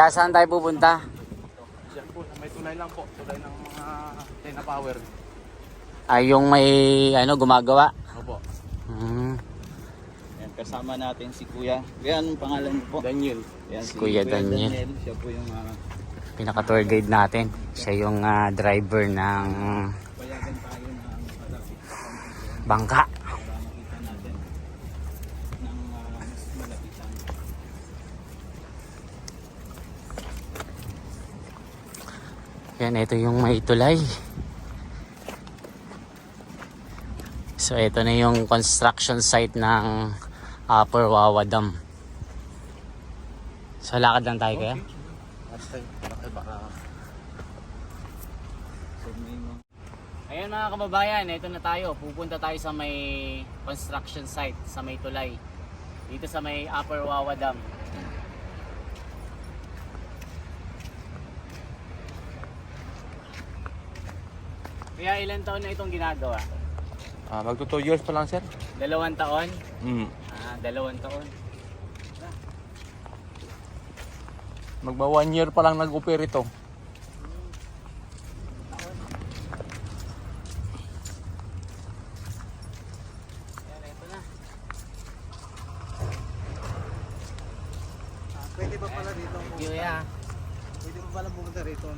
Kaya saan tayo pupunta? Diyan po, may tulay lang po. Tulay ng mga Tena Power. Ay, yung may gumagawa. Opo. Yan, kasama natin si Kuya. Kuya, anong pangalan niyo po? Daniel. Yan, Si Kuya Daniel. Siya po yung Pinaka-tour guide natin. Siya yung driver ng payagan tayo na malapit sa konting bangka. para makita natin ng mas malapitan. Yan, ito yung may tulay. So, ito na yung construction site ng Upper Wawa Dam. So, lakad lang tayo kaya? Basta malaki baka. So, may mga Ayan mga kababayan, ito na tayo. Pupunta tayo sa may construction site, sa may tulay. Dito sa may Upper Wawa Dam. Kaya ilang taon na itong ginagawa? Magto 2 years pa lang, sir. 2 taon? 2 taon. Magba 1 year pa lang nag-operate ito. Ayan, ito na. Pwede ba pala dito? Kuya. Pwede ba pala pumunta rito?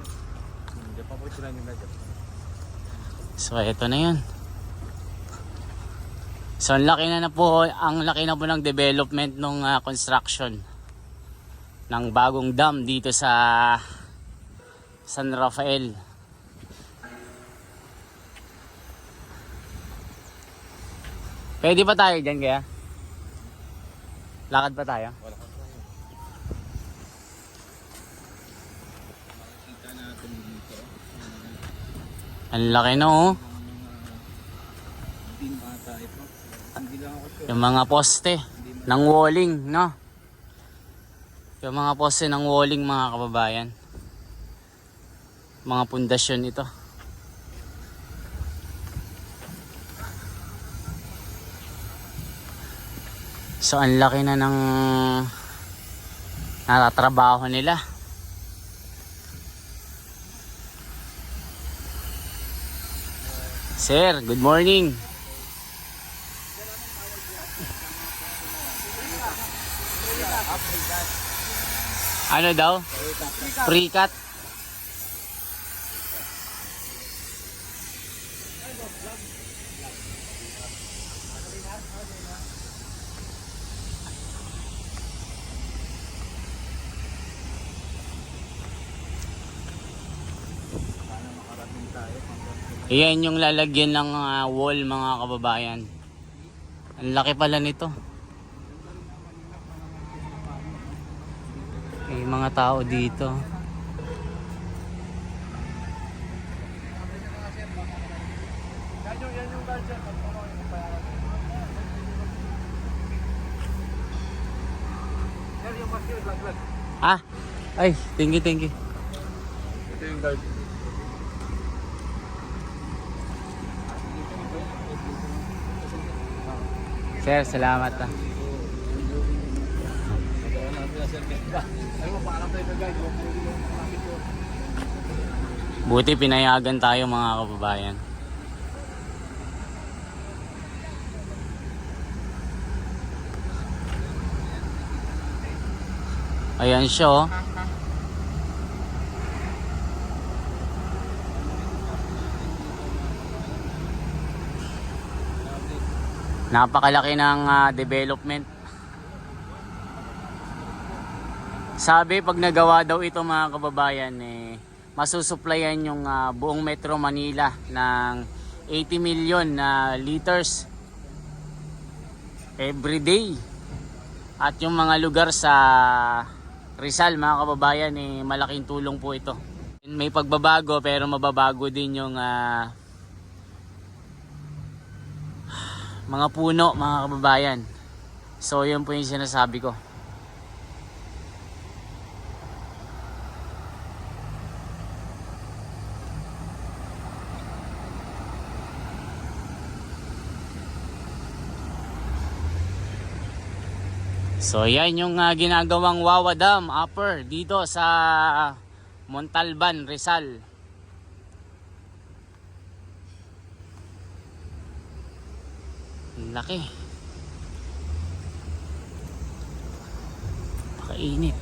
Hindi pa po sila nila dyan. So, ito na yun. So, ang laki na po ng development ng construction ng bagong dam dito sa San Rafael. Pwede pa tayo dyan kaya? Lakad pa tayo? makikita natin dito. Ang laki na oh. Din ata ito. Hindi lang ako sure. Yung mga poste ng walling, no? Yung mga poste ng walling, mga kababayan. Mga pundasyon ito. So, ang laki na ng natatrabaho nila. Sir, good morning. Ano daw? Free cut. Ayan yung lalagyan ng wall, mga kababayan. Ang laki pala nito. May mga tao dito. Ah, ay, thank you, thank you. Ito yung guard. Sir, salamat ah. Ano mo, paalam tayo na guard. Buti pinayagan tayo, mga kababayan. Ayan siya oh. Napakalaki ng development. Sabi pag nagawa daw ito, mga kababayan, masusuplayan yung buong Metro Manila ng 80 million na liters every day. At yung mga lugar sa Rizal, mga kababayan, malaking tulong po ito. May pagbabago pero mababago din yung mga puno, mga kababayan. So yun po yung sinasabi ko. So yan yung ginagawang Wawa Dam Upper dito sa Montalban, Rizal. Laki. Pakainit.